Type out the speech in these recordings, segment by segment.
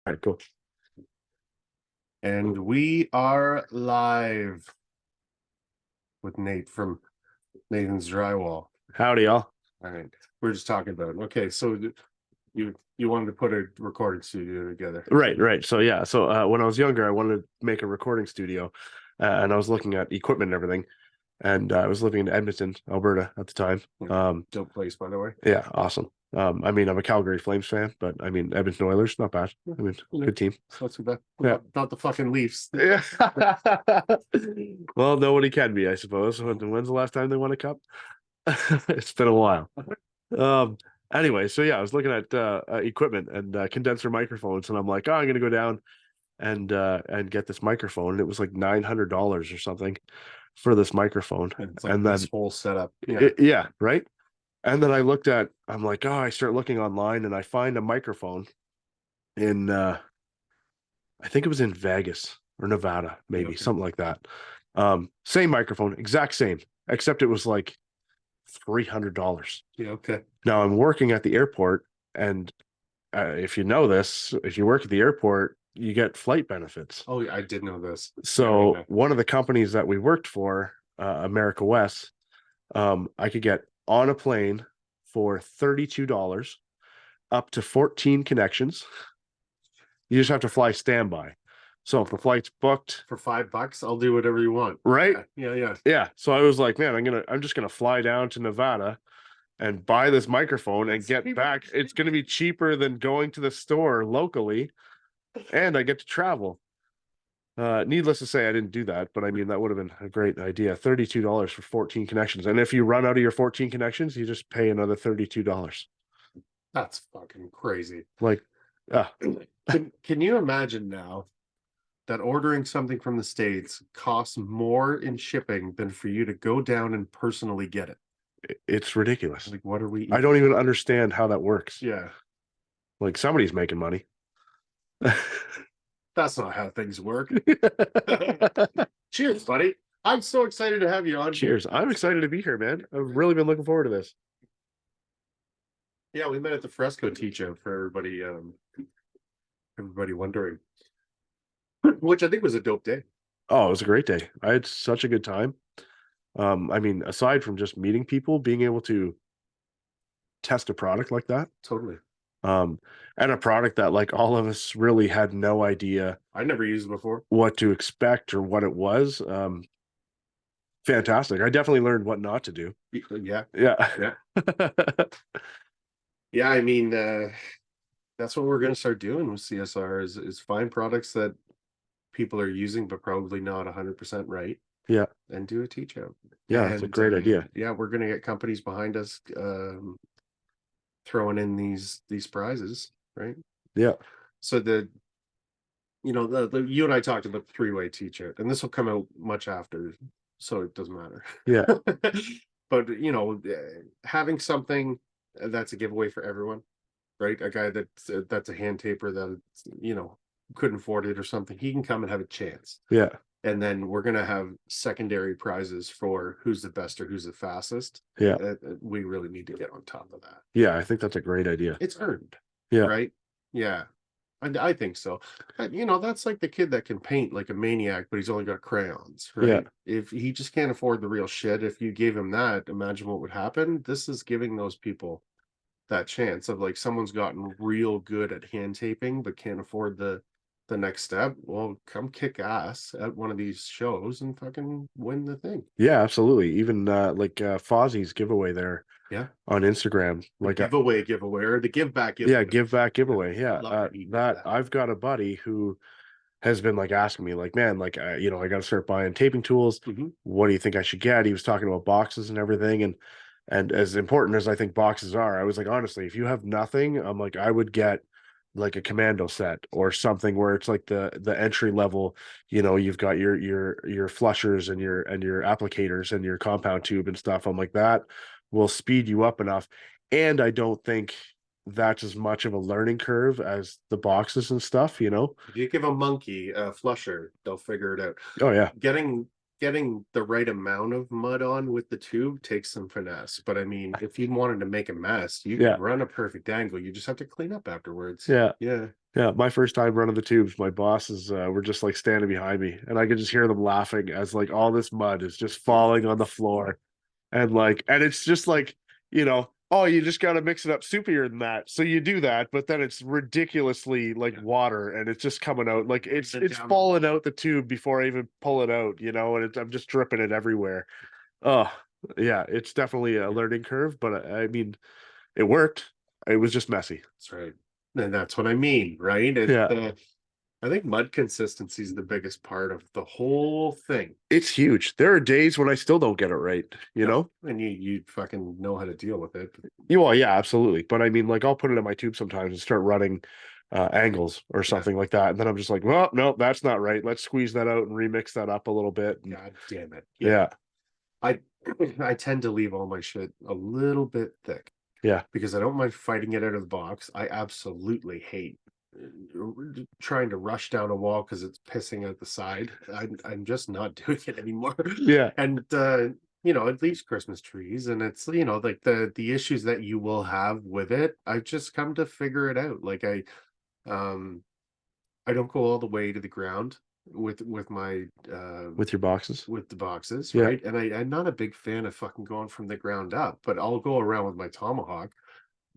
All right, cool. And we are live with Nate from Nathan's Drywall. Howdy, y'all. All right, we're just talking about it. Okay, so you wanted to put a recording studio together, Right. So yeah, when I was younger, I wanted to make a recording studio, and I was looking at equipment and everything, and I was living in Edmonton, Alberta at the time. Dope place, by the way. Yeah, awesome. I'm a Calgary Flames fan, but I mean Edmonton Oilers, not bad. I mean, good team. It's not too bad. Yeah. Not the fucking Leafs. Yeah. Well, nobody can be, I suppose. When's the last time they won a cup? It's been a while. Anyway, so yeah, I was looking at equipment and condenser microphones, and I'm like, oh, I'm gonna go down and get this microphone. And it was like $900 or something for this microphone. It's like and then this whole setup. Yeah. Yeah, right. And then I'm like, oh, I start looking online and I find a microphone in I think it was in Vegas or Nevada, maybe something like that. Same microphone, exact same, except it was like $300. Yeah, okay. Now I'm working at the airport, and if you know this, if you work at the airport, you get flight benefits. Oh, I did know this. So one of the companies that we worked for, America West, I could get on a plane for $32, up to 14 connections. You just have to fly standby. So if the flight's booked for $5, I'll do whatever you want. Right? Yeah. So I was like, man, I'm just gonna fly down to Nevada and buy this microphone and get back. It's gonna be cheaper than going to the store locally, and I get to travel. Needless to say, I didn't do that, but I mean that would have been a great idea. $32 for 14 connections, and if you run out of your 14 connections, you just pay another $32. That's fucking crazy. Like, can you imagine now that ordering something from the States costs more in shipping than for you to go down and personally get it? It's ridiculous. Like, what are we eating? I don't even understand how that works. Yeah. Like, somebody's making money. That's not how things work. Cheers, buddy. I'm so excited to have you on. Cheers. I'm excited to be here, man. I've really been looking forward to this. Yeah, we met at the Fresco teach-out for everybody wondering. Which I think was a dope day. Oh, it was a great day. I had such a good time. I mean, aside from just meeting people, being able to test a product like that. Totally. And a product that like all of us really had no idea. I never used it before. What to expect or what it was. Fantastic. I definitely learned what not to do. Yeah. Yeah. Yeah, I mean, that's what we're going to start doing with CSR is find products that people are using, but probably not 100% right. Yeah. And do a teach out. Yeah, it's a great idea. Yeah, we're going to get companies behind us throwing in these prizes, right? Yeah. So the you and I talked about the three-way teach out, and this will come out much after, so it doesn't matter. Yeah. But having something that's a giveaway for everyone, right? A guy that's a hand taper that couldn't afford it or something, he can come and have a chance. Yeah. And then we're going to have secondary prizes for who's the best or who's the fastest. Yeah. We really need to get on top of that. Yeah, I think that's a great idea. It's earned. Yeah. Right? Yeah. I think so. That's like the kid that can paint like a maniac, but he's only got crayons, right? Yeah. If he just can't afford the real shit, if you gave him that, imagine what would happen. This is giving those people that chance of like someone's gotten real good at hand taping, but can't afford the next step. Well, come kick ass at one of these shows and fucking win the thing. Yeah, absolutely. Even like Fozzie's giveaway there. Yeah. On Instagram, like giveaway or the give back giveaway. Yeah, give back giveaway. Yeah. That I've got a buddy who has been like asking me, like, man, like I got to start buying taping tools. Mm-hmm. What do you think I should get? He was talking about boxes and everything, and as important as I think boxes are, I was like, honestly, if you have nothing, I'm like, I would get like a commando set or something where it's like the entry level. You've got your flushers and your applicators and your compound tube and stuff. I'm like, that will speed you up enough, and I don't think that's as much of a learning curve as the boxes and stuff. If you give a monkey a flusher, they'll figure it out. Oh yeah. Getting the right amount of mud on with the tube takes some finesse. But I mean, if you wanted to make a mess, you can run a perfect angle. You just have to clean up afterwards. Yeah. Yeah. Yeah, my first time running the tubes, my bosses were just like standing behind me, and I could just hear them laughing as like all this mud is just falling on the floor, and like, and it's just like, oh, you just got to mix it up soupier than that. So you do that, but then it's ridiculously like water, and it's just coming out like it's falling out the tube before I even pull it out, and I'm just dripping it everywhere. Oh, yeah, it's definitely a learning curve, but I mean, it worked. It was just messy. That's right. And that's what I mean, right? Yeah. I think mud consistency is the biggest part of the whole thing. It's huge. There are days when I still don't get it right, you No, know? and you fucking know how to deal with it. Well, yeah, absolutely. But I mean, like, I'll put it in my tube sometimes and start running angles or Yeah. something like that. And then I'm just like, well, no, that's not right. Let's squeeze that out and remix that up a little bit. And, God damn it. yeah. I I tend to leave all my shit a little bit thick Yeah. because I don't mind fighting it out of the box. I absolutely hate trying to rush down a wall because it's pissing out the side. I'm just not doing it anymore. Yeah. And it leaves Christmas trees, and it's like the issues that you will have with it. I've just come to figure it out. Like um I don't go all the way to the ground with my With your boxes. with the boxes, Yeah. right? And I'm not a big fan of fucking going from the ground up, but I'll go around with my tomahawk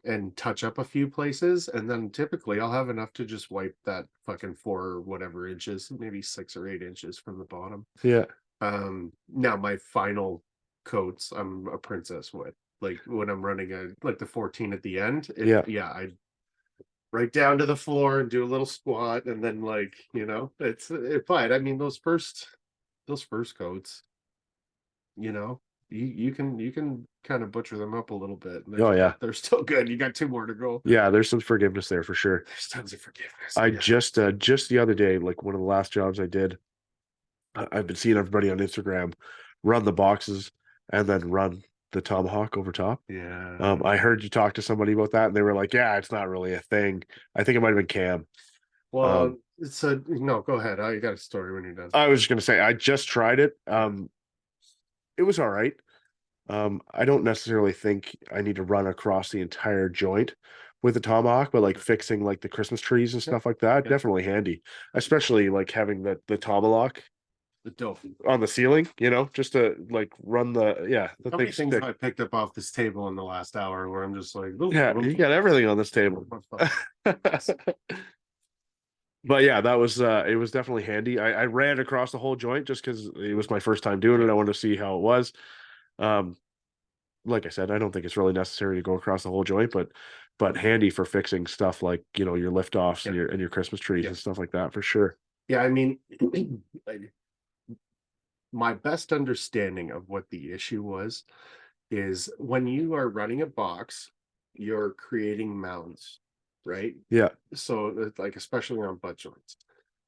and touch up a few places, and then typically I'll have enough to just wipe that fucking 4 or whatever inches, maybe 6 or 8 inches from the bottom. Yeah. Now my final coats, I'm a princess with. Like when I'm running like the 14 at the end, Yeah. I right down to the floor and do a little squat, and then but I mean those first coats, you know, you can kind of butcher them up a little bit, and Oh, yeah. they're still good. You got 2 more to go. Yeah. There's some forgiveness there for sure. There's tons of forgiveness. I Yeah. just the other day, like one of the last jobs I did, I've been seeing everybody on Instagram run the boxes and then run the tomahawk over top. Yeah. I heard you talk to somebody about that, and they were like, "Yeah, it's not really a thing." I think it might have been Cam. Well, Um, it's a no. Go ahead. I got a story when you're done. I was just gonna say I just tried it. It was all right. I don't necessarily think I need to run across the entire joint with the tomahawk, but like fixing like the Christmas trees and Yeah. stuff like that, Yeah. definitely handy. Especially like having the tomahawk The dope. on the ceiling, just to like run the How thing many things have stick. I picked up off this table in the last hour where I'm just like, "Ooh, Yeah, you got everything on this table. But yeah, that was it was definitely handy. I ran across the whole joint just because it was my first time doing it. I wanted to see how it was. Um, like I said, I don't think it's really necessary to go across the whole joint, but handy for fixing stuff like your lift offs and Yeah. your Christmas trees Yeah. and stuff like that for sure. Yeah, I mean, my best understanding of what the issue was is when you are running a box, you're creating mounds, right? Yeah, So like especially on butt joints,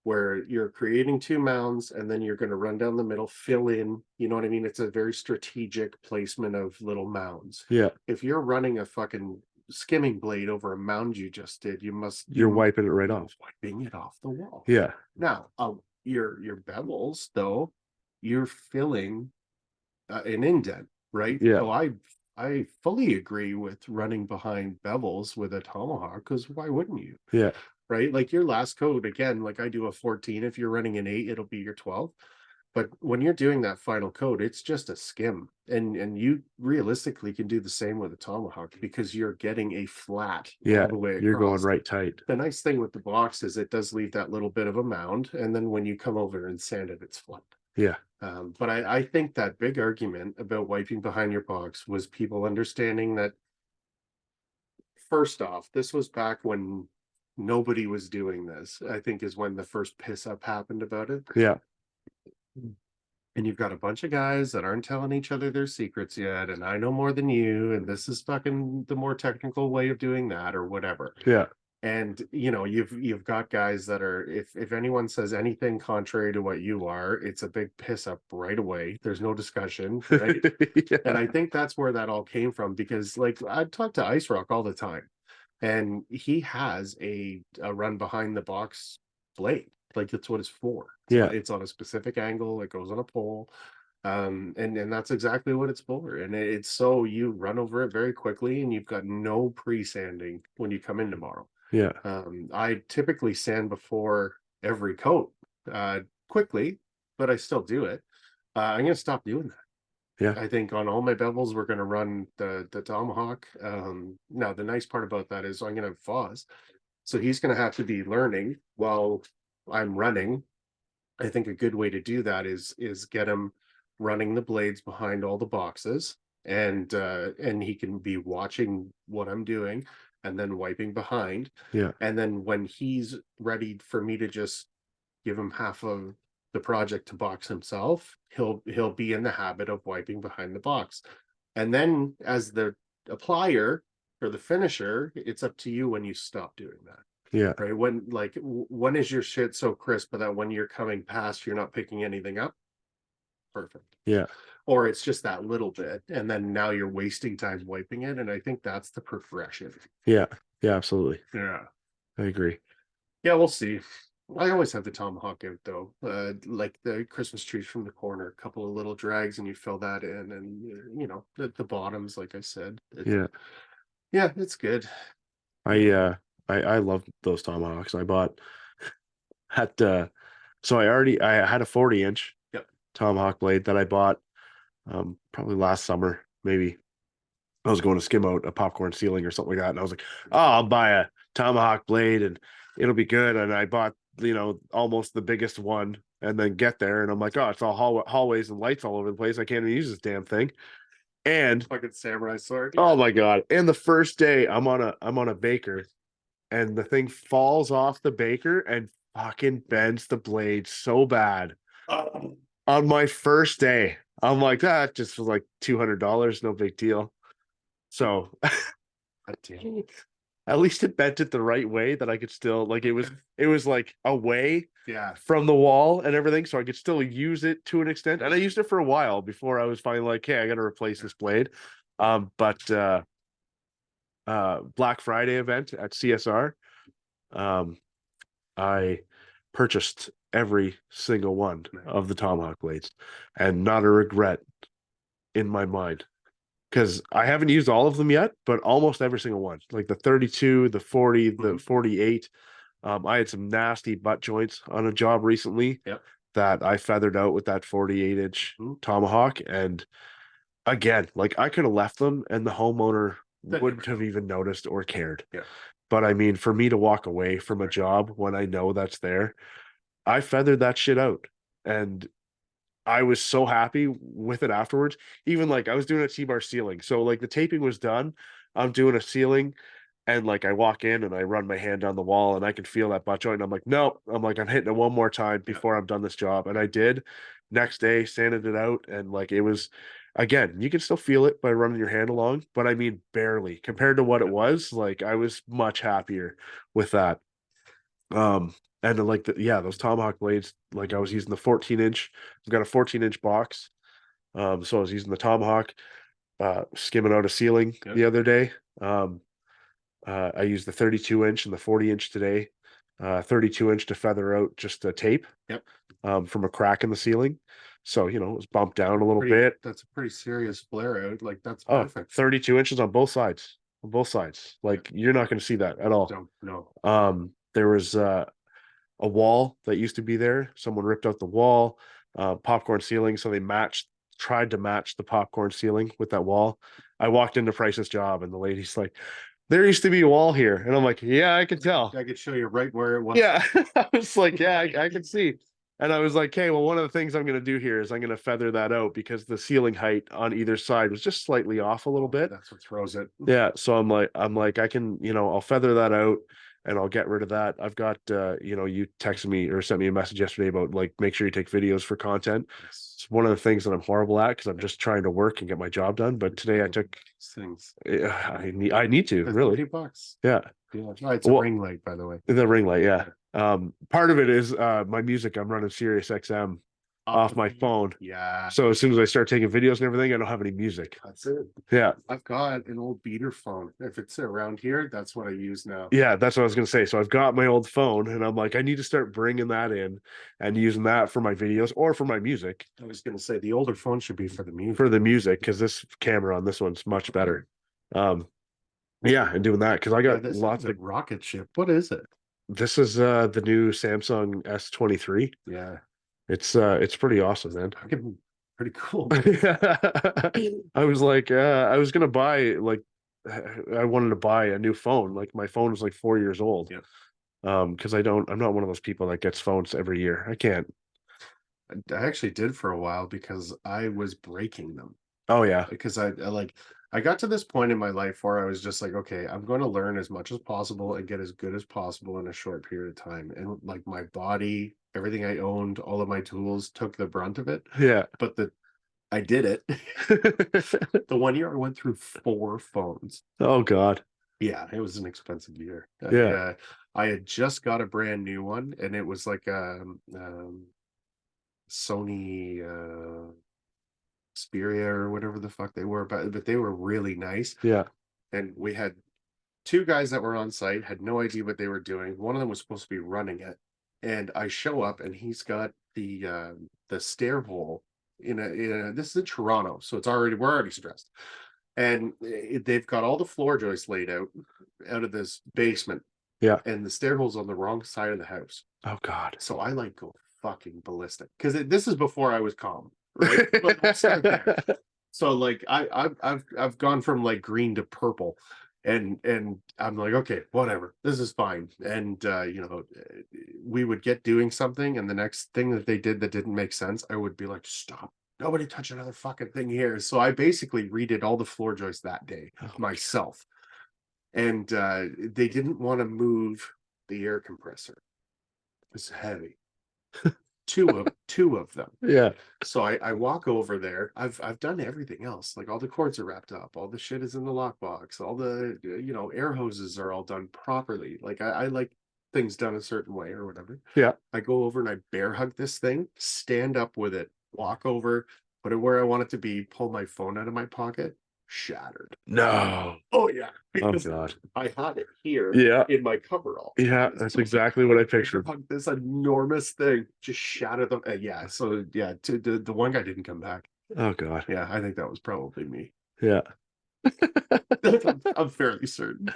where you're creating 2 mounds and then you're going to run down the middle, fill in, you know what I mean? It's a very strategic placement of little mounds. yeah, If you're running a fucking skimming blade over a mound you just did, you're wiping it right off. wiping it off the wall. Yeah, Now, your bevels though, you're filling an indent, right? yeah, So I fully agree with running behind bevels with a tomahawk, because why wouldn't you? yeah, Right? Like your last coat, again, like I do a 14. If you're running an 8, it'll be your 12. But when you're doing that final coat, it's just a skim. And you realistically can do the same with a tomahawk because you're getting a flat yeah. all the way You're going across. right tight. The nice thing with the box is it does leave that little bit of a mound, and then when you come over and sand it, it's flat. Yeah, But I think that big argument about wiping behind your box was people understanding that, first off, this was back when nobody was doing this, I think is when the first piss up happened about it. yeah, And you've got a bunch of guys that aren't telling each other their secrets yet, and I know more than you, and this is fucking the more technical way of doing that, or whatever. yeah. And you've got guys that are, if anyone says anything contrary to what you are, it's a big piss up right away. There's no discussion, right? Yeah. And I think that's where that all came from, because like I talk to Ice Rock all the time, and he has a run behind the box blade. Like that's what it's for. Yeah. It's on a specific angle, it goes on a pole. And that's exactly what it's for. And it's so you run over it very quickly, and you've got no pre-sanding when you come in tomorrow. Yeah. I typically sand before every coat, quickly, but I still do it. I'm gonna stop doing that. Yeah. I think on all my bevels, we're gonna run the Tomahawk. Now the nice part about that is I'm gonna have Foz, so he's gonna have to be learning while I'm running. I think a good way to do that is get him running the blades behind all the boxes, and he can be watching what I'm doing and then wiping behind. Yeah. And then when he's ready for me to just give him half of the project to box himself, he'll be in the habit of wiping behind the box. And then as the applier or the finisher, it's up to you when you stop doing that. Yeah. Right? When is your shit so crisp that when you're coming past, you're not picking anything up? Perfect. Yeah. Or it's just that little bit, and then now you're wasting time wiping it. And I think that's the progression. Yeah. Yeah. Absolutely. Yeah. I agree. Yeah, we'll see. I always have the tomahawk out though, like the Christmas trees from the corner, a couple of little drags, and you fill that in, and the bottoms, like I said, Yeah. yeah, it's good. I love those tomahawks. I bought at so I had a 40-inch Yep. tomahawk blade that I bought probably last summer, maybe. I was going to skim out a popcorn ceiling or something like that, and I was like, oh, I'll buy a tomahawk blade and it'll be good. And I bought, almost the biggest one, and then get there and I'm like, oh, it's all hallways and lights all over the place. I can't even use this damn thing. And Fucking samurai sword. oh my God. And the first day I'm on a baker, and the thing falls off the baker and fucking bends the blade so bad on my first day. I'm like, that just was like $200, no big deal. So at least it bent it the right way that I could still, like, it was like away Yeah. from the wall and everything, so I could still use it to an extent. And I used it for a while before I was finally like, hey, I gotta replace this blade. But Black Friday event at CSR, I purchased every single one of the Tomahawk blades, and not a regret in my mind, because I haven't used all of them yet, but almost every single one, like the 32, the 40, the 48. I had some nasty butt joints on a job recently that I feathered out with that 48-inch Tomahawk. And again, like, I could have left them and the homeowner wouldn't have even noticed or cared. Yeah. But I mean, for me to walk away from a job when I know that's there, I feathered that shit out. And I was so happy with it afterwards. Even like I was doing a T-bar ceiling. So like the taping was done. I'm doing a ceiling, and like I walk in and I run my hand down the wall and I can feel that butt joint. And I'm like, nope. I'm like, I'm hitting it one more time before I'm done this job. And I did. Next day, sanded it out. And like it was, again, you can still feel it by running your hand along, but I mean barely compared to what it was. Like I was much happier with that. And like those Tomahawk blades, like I was using the 14-inch. I've got a 14-inch box. So I was using the Tomahawk, skimming out a ceiling the other day. I used the 32-inch and the 40-inch today. 32-inch to feather out just a tape from a crack in the ceiling. So, it was bumped down a little bit. That's a pretty serious flare out. Like that's perfect. 32 inches on both sides. On both sides. Like you're not going to see that at all. No. There was a wall that used to be there. Someone ripped out the wall, popcorn ceiling. So they tried to match the popcorn ceiling with that wall. I walked into Price's job and the lady's like, there used to be a wall here. And I'm like, yeah, I can tell. I could show you right where it was. Yeah. I was like, yeah, I can see. And I was like, okay, well, one of the things I'm going to do here is I'm going to feather that out because the ceiling height on either side was just slightly off a little bit. That's what throws it. Yeah. So I'm like, I can, I'll feather that out and I'll get rid of that. I've got, you texted me or sent me a message yesterday about like, make sure you take videos for content. It's one of the things that I'm horrible at because I'm just trying to work and get my job done. But today I took things. I need to really. $30. Yeah. Yeah. It's a ring light, by the way. The ring light. Yeah. Part of it is my music. I'm running Sirius XM off my phone. Yeah. So as soon as I start taking videos and everything, I don't have any music. That's it. Yeah. I've got an old beater phone. If it's around here, that's what I use now. Yeah, that's what I was going to say. So I've got my old phone and I'm like, I need to start bringing that in and using that for my videos or for my music. I was going to say the older phone should be for the music. Because this camera on this one's much better. Yeah, and doing that because I Yeah, got this lots the of. rocket ship. What is it? This is the new Samsung S23. Yeah, It's pretty awesome, man. fucking pretty cool, man. I was like, I was gonna buy like, I wanted to buy a new phone. Like my phone was like 4 years old. Yeah. Because I'm not one of those people that gets phones every year. I can't. I actually did for a while because I was breaking them. Oh yeah, Because I got to this point in my life where I was just like, okay, I'm going to learn as much as possible and get as good as possible in a short period of time. And like my body, everything I owned, all of my tools took the brunt of it. yeah. But I did it. The one year I went through 4 phones. Oh God. Yeah, it was an expensive year. Yeah, I had just got a brand new one, and it was like Sony Xperia or whatever the fuck they were, but they were really nice. yeah. And we had 2 guys that were on site, had no idea what they were doing. One of them was supposed to be running it, and I show up, and he's got the stair hole this is in Toronto, so we're already stressed. And they've got all the floor joists laid out of this basement, Yeah. and the stair hole's on the wrong side of the house. Oh God. So I like go fucking ballistic because this is before I was calm, right? But we'll start there. So like I've gone from like green to purple, and I'm like, okay, whatever, this is fine. And we would get doing something, and the next thing that they did that didn't make sense, I would be like, stop. Nobody touch another fucking thing here. So I basically redid all the floor joists that day myself. And they didn't want to move the air compressor. It's heavy. Two of them. Yeah. So I walk over there. I've done everything else. Like all the cords are wrapped up, all the shit is in the lockbox, all the air hoses are all done properly. Like I like things done a certain way or whatever. Yeah. I go over and I bear hug this thing, stand up with it, walk over, put it where I want it to be, pull my phone out of my pocket, shattered. No. Oh yeah, Oh because God. I had it here Yeah. in my coverall. Yeah. That's exactly what I pictured. This enormous thing just shattered them. Yeah, so yeah, the one guy didn't come back. Oh God. Yeah, I think that was probably me. Yeah. I'm fairly certain.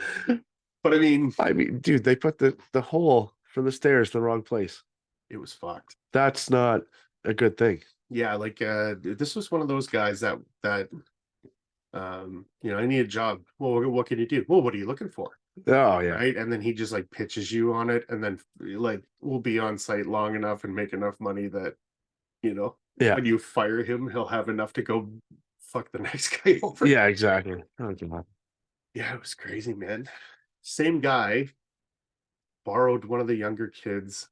But I mean, Dude, they put the hole for the stairs the wrong place. it was fucked. That's not a good thing. Yeah, like this was one of those guys that I need a job. Well, what can you do? Well, what are you looking for? Oh yeah. Right. And then he just like pitches you on it, and then like we'll be on site long enough and make enough money that Yeah. when you fire him, he'll have enough to go fuck the next guy over. Yeah, exactly. Oh God. Yeah, it was crazy, man. Same guy borrowed one of the younger kids'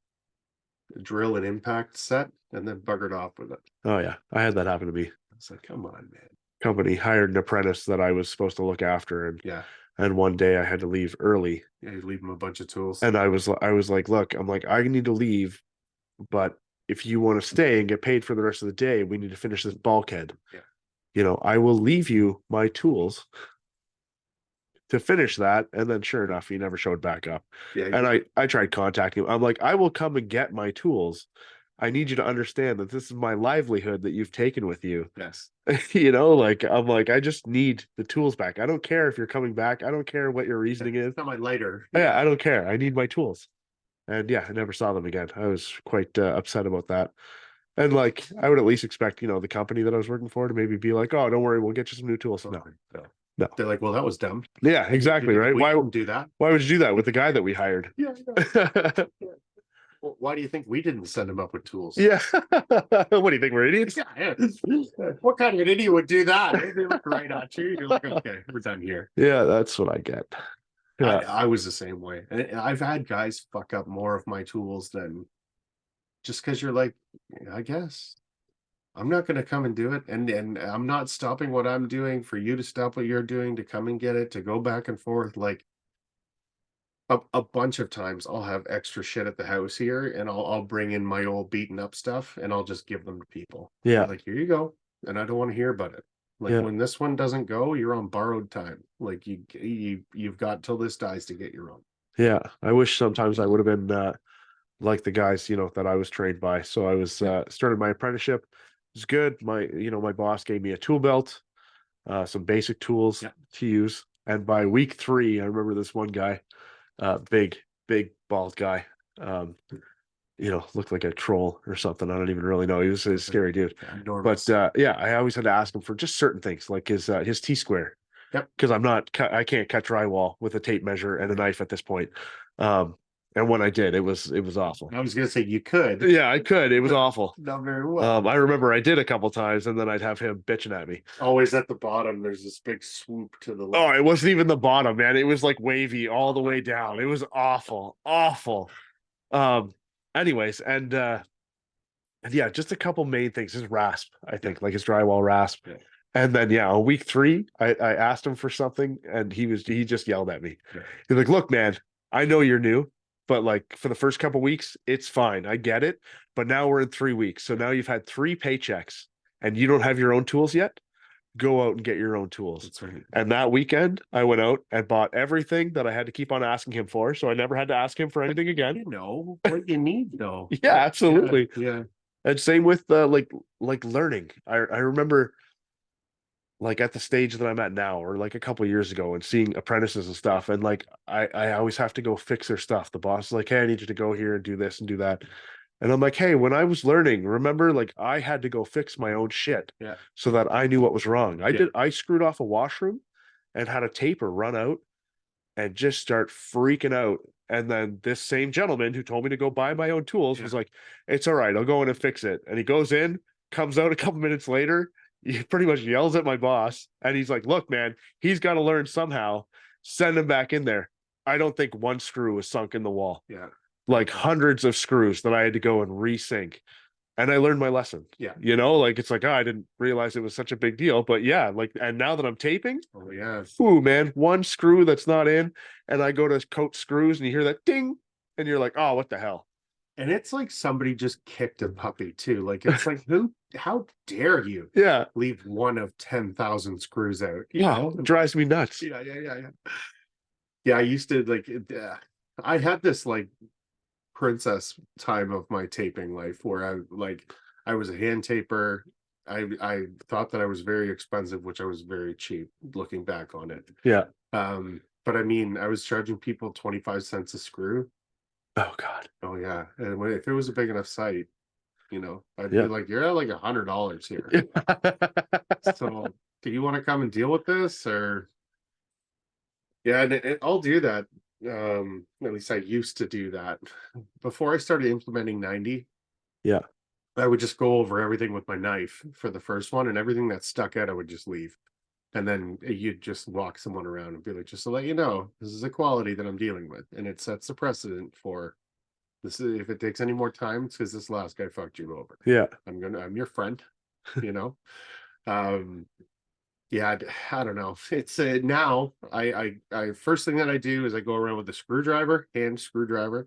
drill and impact set and then buggered off with it. Oh yeah. I had that happen to me. I was like, come on, man. Company hired an apprentice that I was supposed to look after, and Yeah. and one day I had to leave early. Yeah, you leave him a bunch of tools. And I was like, look, I'm like, I need to leave, but if you want to stay and get paid for the rest of the day, we need to finish this bulkhead. Yeah. I will leave you my tools to finish that. And then sure enough, he never showed back up. Yeah. And I tried contacting him. I'm like, I will come and get my tools. I need you to understand that this is my livelihood that you've taken with you. Yes. Like I'm like, I just need the tools back. I don't care if you're coming back. I don't care what your reasoning is. It's not my lighter. Yeah, I don't care. I need my tools. And yeah, I never saw them again. I was quite upset about that. And like, I would at least expect, the company that I was working for to maybe be like, oh, don't worry, we'll get you some new tools. No. They're like, well, that was dumb. Yeah, exactly. Right. We didn't do that. Why would you do that with the guy that we hired? Yeah. Well, why do you think we didn't send him up with tools? Yeah. What do you think? We're idiots? Yeah. What kind of an idiot would do that? They look right at you. You're like, okay, we're done here. Yeah, that's what I get. Yeah. I was the same way. And I've had guys fuck up more of my tools than just because you're like, I guess I'm not going to come and do it. And I'm not stopping what I'm doing for you to stop what you're doing to come and get it, to go back and forth. Like a bunch of times I'll have extra shit at the house here, and I'll bring in my old beaten up stuff and I'll just give them to people. Yeah. Like, here you go. And I don't want to hear about it. Like when this one doesn't go, you're on borrowed time. Like you've got till this dies to get your own. Yeah. I wish sometimes I would have been like the guys, that I was trained by. So I was started my apprenticeship. It was good. My boss gave me a tool belt, some basic tools to use. And by week 3, I remember this one guy, big bald guy, looked like a troll or something. I don't even really know. He was a scary dude. Enormous. But yeah, I always had to ask him for just certain things, like his T-square. Yep. Because I can't cut drywall with a tape measure and a knife at this point. And when I did, it was awful. I was gonna say you could. Yeah, I could. It was awful. Not very well. I remember I did a couple times, and then I'd have him bitching at me. Always at the bottom, there's this big swoop to the left. Oh, it wasn't even the bottom, man. It was like wavy all the way down. It was awful, awful. Anyways, and yeah, just a couple main things. His rasp, I think, like his drywall rasp. Yeah. And then yeah, on week 3, I asked him for something, and he just yelled at me. Yeah. He's like, "Look, man, I know you're new, but like for the first couple weeks, it's fine. I get it. But now we're in 3 weeks, so now you've had 3 paychecks, and you don't have your own tools yet. Go out and get your own tools." That's right. And that weekend, I went out and bought everything that I had to keep on asking him for, so I never had to ask him for anything again. You know what you need, though. Yeah, absolutely. Yeah. And same with like learning. I remember like at the stage that I'm at now, or like a couple of years ago, and seeing apprentices and stuff, and like I always have to go fix their stuff. The boss is like, "Hey, I need you to go here and do this and do that." And I'm like, "Hey, when I was learning, remember, like I had to go fix my own shit, so that I knew what was wrong. I screwed off a washroom and had a taper run out and just start freaking out. And then this same gentleman who told me to go buy my own tools was like, "It's all right, I'll go in and fix it." And he goes in, comes out a couple minutes later, he pretty much yells at my boss, and he's like, "Look, man, he's got to learn somehow. Send him back in there." I don't think one screw was sunk in the wall. Yeah. Like hundreds of screws that I had to go and resync. And I learned my lesson. Yeah. Like it's like, oh, I didn't realize it was such a big deal. But yeah, like, and now that I'm taping, oh yeah, ooh, man, one screw that's not in, and I go to coat screws and you hear that ding, and you're like, oh, what the hell? And it's like somebody just kicked a puppy too. Like it's like, how dare you leave one of 10,000 screws out? It drives me nuts. Yeah. Yeah, I used to like I had this like princess time of my taping life where I was a hand taper. I thought that I was very expensive, which I was very cheap looking back on it. Yeah. But I mean, I was charging people 25 cents a screw. Oh God. Oh yeah. And if it was a big enough site, I'd be like, "You're at like $100 here." So do you want to come and deal with this? Or yeah, and I'll do that. At least I used to do that before I started implementing 90. Yeah. I would just go over everything with my knife for the first one, and everything that stuck out I would just leave. And then you'd just walk someone around and be like, "Just to let you know, this is a quality that I'm dealing with, and it sets the precedent for this. If it takes any more time, it's because this last guy fucked you over. Yeah. I'm your friend." Yeah, I don't know. It's now I first thing that I do is I go around with a screwdriver, hand screwdriver,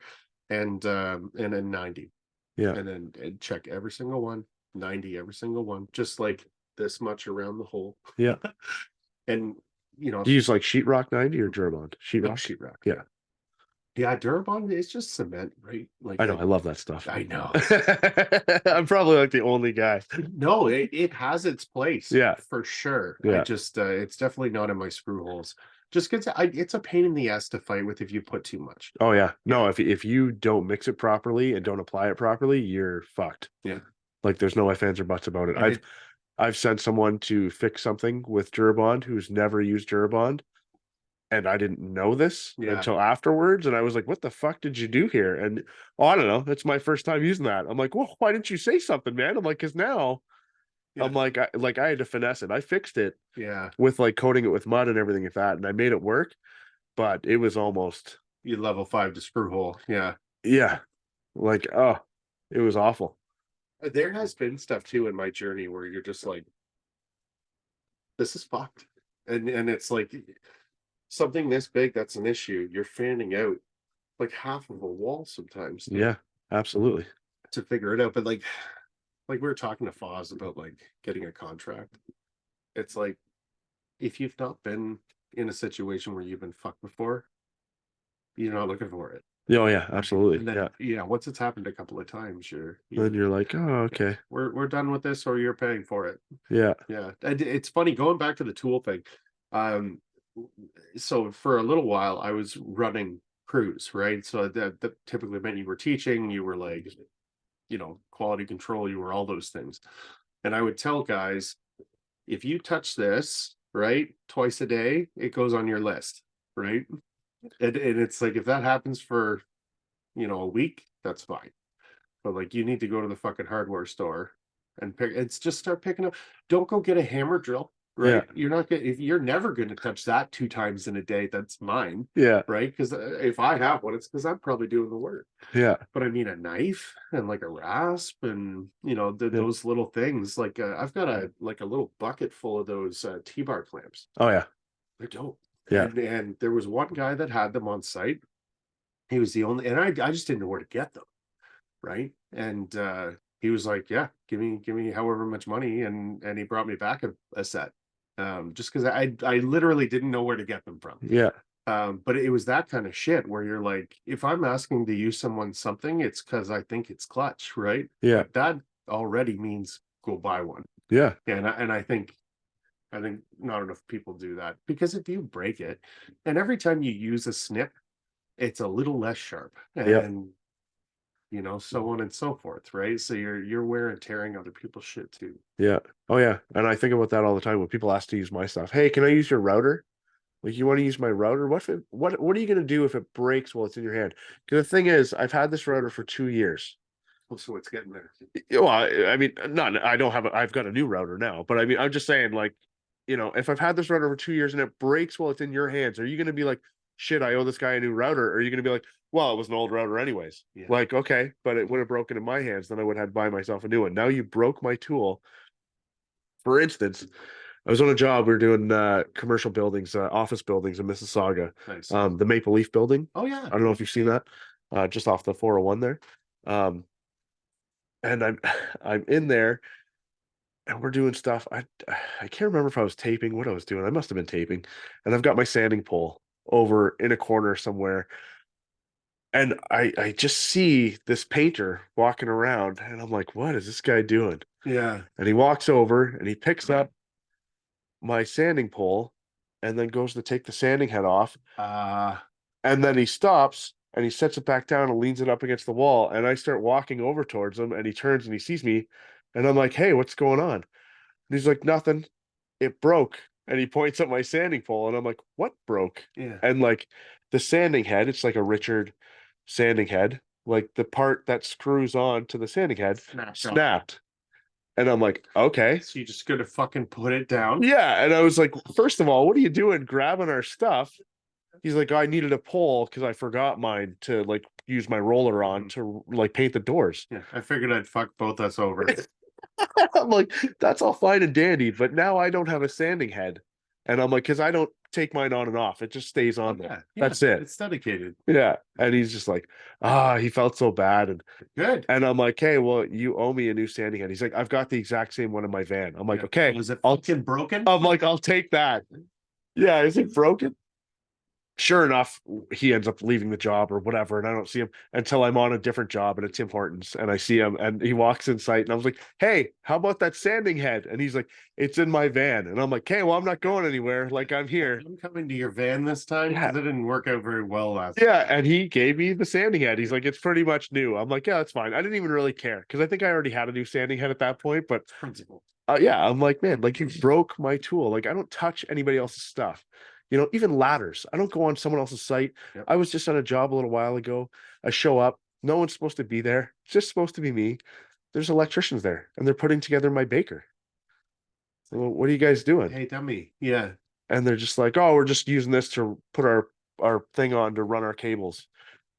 and then 90. Yeah. And then check every single one, 90 every single one, just like this much around the hole. Yeah. And do you use like sheetrock 90 or Durabond? Sheetrock. Sheetrock. Yeah. Yeah, Durabond is just cement, right? Like I know, I love that stuff. I know. I'm probably like the only guy. No, it has its place. Yeah, for sure. Yeah. I just it's definitely not in my screw holes. Just because it's a pain in the ass to fight with if you put too much. Oh yeah. No, if you don't mix it properly and don't apply it properly, you're fucked. Yeah. Like there's no ifs, ands, or buts about it. I've sent someone to fix something with Durabond who's never used Durabond, and I didn't know this until afterwards. And I was like, "What the fuck did you do here?" And I don't know. It's my first time using that. I'm like, "Well, why didn't you say something, man?" I'm like, "Cause now." I'm like, I had to finesse it. I fixed it. Yeah. With like coating it with mud and everything like that, and I made it work, but it was almost you level 5 to screw hole. Yeah. Yeah. Like, oh, it was awful. There has been stuff too in my journey where you're just like, this is fucked. And it's like something this big that's an issue, you're fanning out like half of a wall sometimes. Yeah, absolutely. To figure it out. But like we were talking to Foz about like getting a contract. It's like if you've not been in a situation where you've been fucked before, you're not looking for it. Oh yeah, absolutely. And then, once it's happened a couple of times, then you're like, oh, okay, we're done with this, or you're paying for it. Yeah. Yeah. And it's funny going back to the tool thing. so for a little while I was running crews, right? So that typically meant you were teaching, you were like, quality control, you were all those things. And I would tell guys, if you touch this, right, twice a day, it goes on your list, right? And it's like, if that happens for, a week, that's fine. But like, you need to go to the fucking hardware store and just start picking up. Don't go get a hammer drill, right? Yeah. You're not gonna, if you're never going to touch that 2 times in a day, that's mine, Yeah. right? Because if I have one, it's because I'm probably doing the work. Yeah. But I mean, a knife and like a rasp and Yeah. those little things. Like I've got a little bucket full of those T-bar clamps. Oh yeah. They're dope. Yeah. And there was one guy that had them on site. He was the only, and I just didn't know where to get them, right? And he was like, "Yeah, give me however much money," and he brought me back a set, just because I literally didn't know where to get them from. Yeah. But it was that kind of shit where you're like, if I'm asking to use someone something, it's because I think it's clutch, right? Yeah. But that already means go buy one. Yeah. And I think not enough people do that, because if you break it, and every time you use a snip, it's a little less sharp, Yeah. and so on and so forth, right? So you're wear and tearing other people's shit too. Yeah. Oh yeah. And I think about that all the time when people ask to use my stuff. Hey, can I use your router? Like, you want to use my router? What are you gonna do if it breaks while it's in your hand? Because the thing is, I've had this router for 2 years. So it's getting there. Well, I mean, not I don't have I've got a new router now, but I mean, I'm just saying, like, if I've had this router for 2 years and it breaks while it's in your hands, are you gonna be like, shit, I owe this guy a new router? Or are you gonna be like, well, it was an old router anyways? Yeah. Like, okay, but it would have broken in my hands, then I would have to buy myself a new one. Now you broke my tool. For instance, I was on a job. We were doing commercial buildings, office buildings in Mississauga. Nice. The Maple Leaf building. Oh yeah. I don't know if you've seen that. Just off the 401 there. And I'm in there and we're doing stuff. I can't remember if I was taping, what I was doing. I must have been taping. And I've got my sanding pole over in a corner somewhere. And I just see this painter walking around and I'm like, what is this guy doing? Yeah. And he walks over and he picks up my sanding pole and then goes to take the sanding head off. And then he stops and he sets it back down and leans it up against the wall. And I start walking over towards him and he turns and he sees me. And I'm like, hey, what's going on? And he's like, nothing. It broke. And he points at my sanding pole. And I'm like, what broke? Yeah. And like the sanding head, it's like a Richard sanding head. Like the part that screws on to the sanding head snapped. And I'm like, okay. So you just gonna fucking put it down? Yeah. And I was like, first of all, what are you doing grabbing our stuff? He's like, oh, I needed a pole because I forgot mine to like use my roller on to like paint the doors. Yeah, I figured I'd fuck both us over. I'm like, that's all fine and dandy, but now I don't have a sanding head. And I'm like, because I don't take mine on and off. It just stays on there. Yeah, That's it. It's dedicated. Yeah. And he's just like, he felt so bad. And good. And I'm like, hey, well, you owe me a new sanding head. He's like, I've got the exact same one in my van. I'm like, okay. Was it fucking broken? I'm like, I'll take that. Yeah, is it broken? Sure enough, he ends up leaving the job or whatever, and I don't see him until I'm on a different job at a Tim Hortons, and I see him, and he walks in sight, and I was like, "Hey, how about that sanding head?" And he's like, "It's in my van," and I'm like, "Hey, well, I'm not going anywhere. Like, I'm here. I'm coming to your van this time because it didn't work out very well last. Yeah." And he gave me the sanding head. He's like, "It's pretty much new." I'm like, "Yeah, that's fine." I didn't even really care because I think I already had a new sanding head at that point, but principle. Yeah, I'm like, man, like you broke my tool. Like I don't touch anybody else's stuff. Even ladders. I don't go on someone else's site. Yep. I was just on a job a little while ago. I show up. No one's supposed to be there. It's just supposed to be me. There's electricians there, and they're putting together my baker. So, what are you guys doing? Hey, dummy. Yeah. And they're just like, oh, we're just using this to put our thing on to run our cables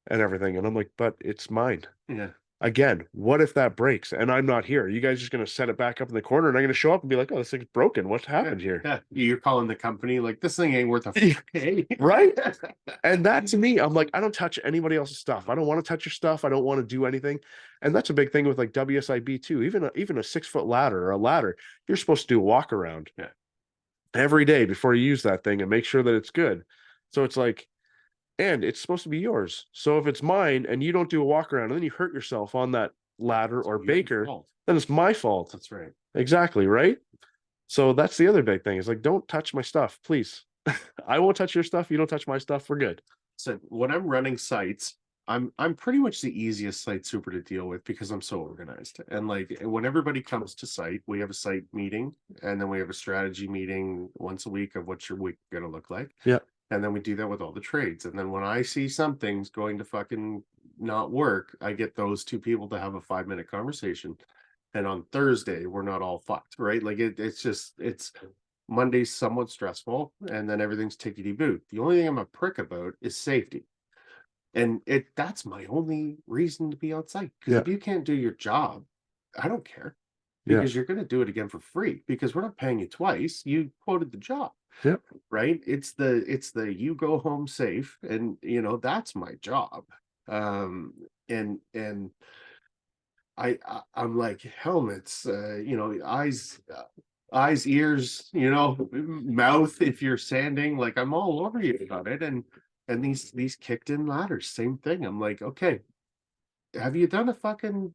and everything. And I'm like, but it's mine. Yeah. Again, what if that breaks and I'm not here? You guys just going to set it back up in the corner and I'm going to show up and be like, oh, this thing's broken. What happened here? Yeah. You're calling the company like, this thing ain't worth a fuck. Right? And that to me, I'm like, I don't touch anybody else's stuff. I don't want to touch your stuff. I don't want to do anything. And that's a big thing with like WSIB too. Even a 6-foot ladder or a ladder, you're supposed to do a walk around every day before you use that thing and make sure that it's good. So it's like, and it's supposed to be yours. So if it's mine and you don't do a walk around and then you hurt yourself on that ladder or baker, then it's my fault. That's right. Exactly. Right. So that's the other big thing is like, don't touch my stuff, please. I won't touch your stuff. You don't touch my stuff. We're good. So when I'm running sites, I'm pretty much the easiest site super to deal with because I'm so organized. And like when everybody comes to site, we have a site meeting and then we have a strategy meeting once a week of what's your week gonna look like. Yeah. And then we do that with all the trades. And then when I see something's going to fucking not work, I get those two people to have a 5-minute conversation. And on Thursday, we're not all fucked, right? Like it's Monday's somewhat stressful, and then everything's tickety boo. The only thing I'm a prick about is safety. And that's my only reason to be on site. Because if you can't do your job, I don't care. Because you're gonna do it again for free because we're not paying you twice. You quoted the job. Yeah. Right. It's the you go home safe, and that's my job. And I'm like helmets, eyes, ears, mouth. If you're sanding, like I'm all over you about it. And these kicked in ladders, same thing. I'm like, okay, have you done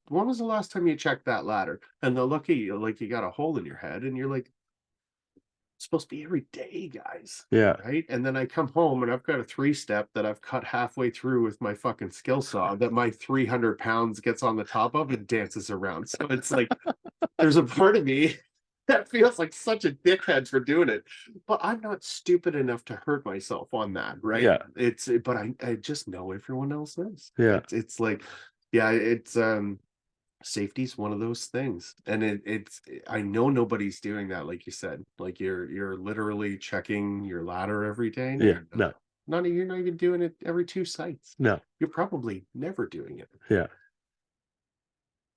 when was the last time you checked that ladder? And they'll look at you like you got a hole in your head, and you're like, it's supposed to be every day, guys. Yeah. Right. And then I come home and I've got a 3-step that I've cut halfway through with my fucking skill saw that my 300 pounds gets on the top of and dances around. So it's like, there's a part of me that feels like such a dickhead for doing it, but I'm not stupid enough to hurt myself on that. Right. Yeah. But I just know everyone else is. Yeah. It's like, yeah, safety's one of those things, and I know nobody's doing that, like you said. Like you're literally checking your ladder every day. Yeah. No. You're not even doing it every 2 sites. No. You're probably never doing it. Yeah.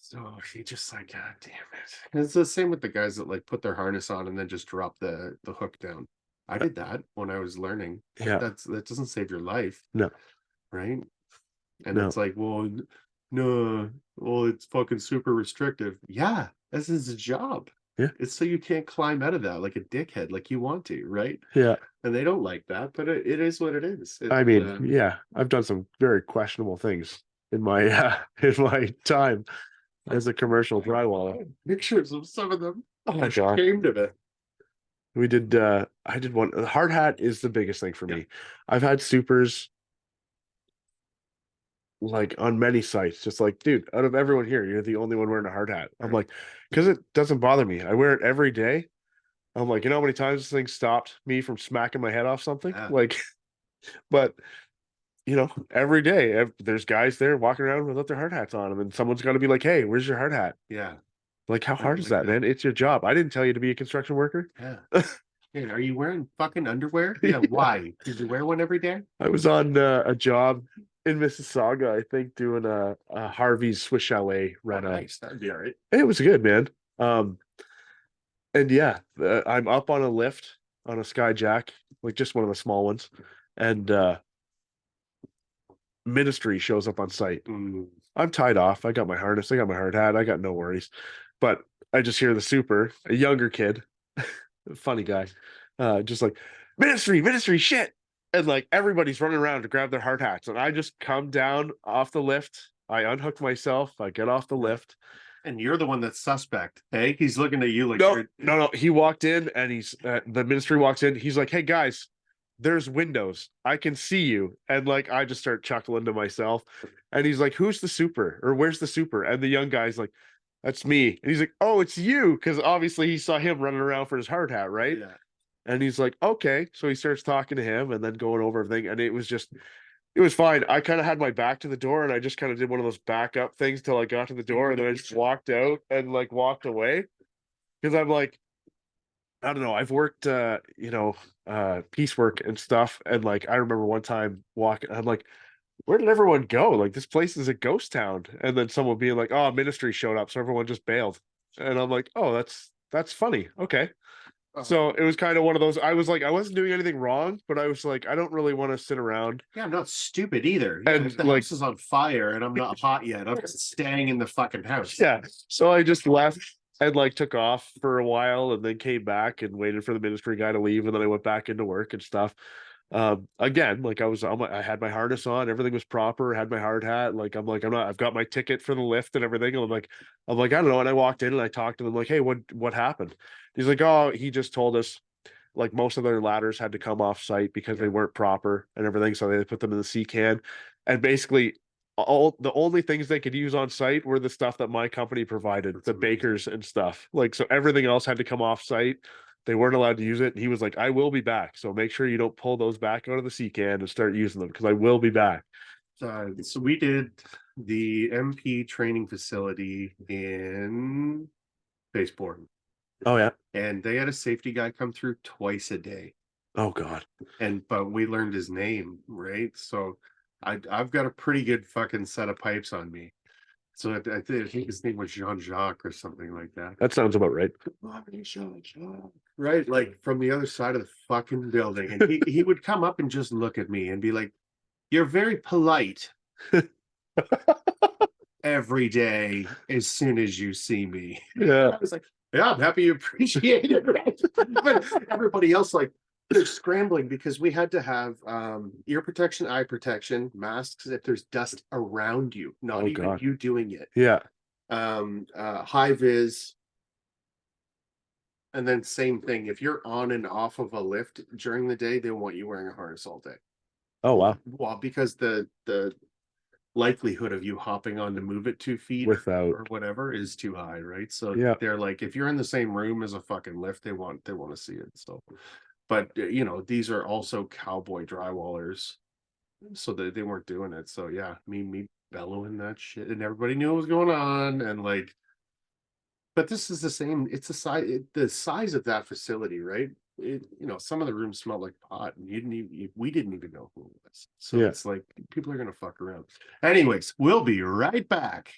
So you just like, God damn it. And it's the same with the guys that like put their harness on and then just drop the hook down. I did that when I was learning. Yeah. That doesn't save your life. No. Right. And No. it's like, well, no, well, it's fucking super restrictive. Yeah, this is a job. Yeah. It's so you can't climb out of that like a dickhead, like you want to, right? Yeah. And they don't like that, but it is what it is. I mean, yeah, I've done some very questionable things in my in my time as a commercial drywaller. Pictures of some of them. Oh my I'm God. ashamed of it. We did I did one. The hard hat is the biggest thing for me. I've had supers like on many sites, just like, dude, out of everyone here, you're the only one wearing a hard hat. I'm like, because it doesn't bother me. I wear it every day. I'm like, you know how many times this thing stopped me from smacking my head off something? Like, but every day there's guys there walking around without their hard hats on them, and someone's got to be like, hey, where's your hard hat? Yeah. Like, how hard is that, man? It's your job. I didn't tell you to be a construction worker. Yeah. Hey, are you wearing fucking underwear? Yeah. Why? Did you wear one every day? I was on a job in Mississauga, I think, doing a Harvey's Swiss Chalet run. Nice. That'd be all right. It was good, man. And yeah, I'm up on a lift on a Skyjack, like just one of the small ones, and Ministry shows up on site. I'm tied off. I got my harness. I got my hard hat. I got no worries. But I just hear the super, a younger kid, funny guy, just like, ministry, shit. And like everybody's running around to grab their hard hats. And I just come down off the lift. I unhook myself. I get off the lift. And you're the one that's suspect. Hey, he's looking at you like, no. He walked in and he's the ministry walks in. He's like, hey guys, there's windows. I can see you. And like, I just start chuckling to myself. And he's like, who's the super? Or where's the super? And the young guy's like, that's me. And he's like, oh, it's you. Because obviously he saw him running around for his hard hat, right? Yeah. And he's like, okay. So he starts talking to him and then going over everything. And it was fine. I kind of had my back to the door and I just kind of did one of those backup things till I got to the door. And then I just walked out and like walked away. Because I'm like, I don't know. I've worked, piecework and stuff. And like, I remember one time walking, I'm like, where did everyone go? Like, this place is a ghost town. And then someone being like, oh, ministry showed up. So everyone just bailed. And I'm like, oh, that's funny. Okay. So it was kind of one of those, I was like, I wasn't doing anything wrong, but I was like, I don't really want to sit around. Yeah, I'm not stupid either. Yeah, And if the like, house is on fire and I'm not hot yet, I'm just staying in the fucking house. Yeah. So I just left and like took off for a while and then came back and waited for the ministry guy to leave. And then I went back into work and stuff. Again, like I had my harness on, everything was proper, had my hard hat. Like, I've got my ticket for the lift and everything. And I'm like, I don't know. And I walked in and I talked to them like, hey, what happened? He's like, oh, he just told us like most of their ladders had to come off site because they weren't proper and everything. So they put them in the sea can. And basically all the only things they could use on site were the stuff that my company provided, That's the amazing. bakers and stuff. Like, so everything else had to come off site. They weren't allowed to use it. And he was like, I will be back. So make sure you don't pull those back out of the sea can and start using them because I will be back. So we did the MP training facility in Faceport, Oh yeah. and they had a safety guy come through twice a day. Oh God. But we learned his name, right? So I've got a pretty good fucking set of pipes on me. So I think his name was Jean Jacques or something like that. That sounds about right. Right, like from the other side of the fucking building, and he would come up and just look at me and be like, "You're very polite every day as soon as you see me." Yeah. I was like, "Yeah, I'm happy you appreciate it." Right? But everybody else, like, they're scrambling because we had to have ear protection, eye protection, masks if there's dust around you, not Oh even God. you doing it. Yeah. High vis. And then same thing, if you're on and off of a lift during the day, they want you wearing a harness all day. Oh wow. Well, because the likelihood of you hopping on to move it 2 feet Without. or whatever is too high, right? So Yeah. they're like, if you're in the same room as a fucking lift, they want to see it. So, but you know, these are also cowboy drywallers, so they weren't doing it. So yeah, me bellowing that shit, and everybody knew what was going on, and like, but this is the same. It's the size of that facility, right? Some of the rooms smelled like pot, and we didn't even know who it was. So Yeah. it's like people are gonna fuck around. Anyways, we'll be right back.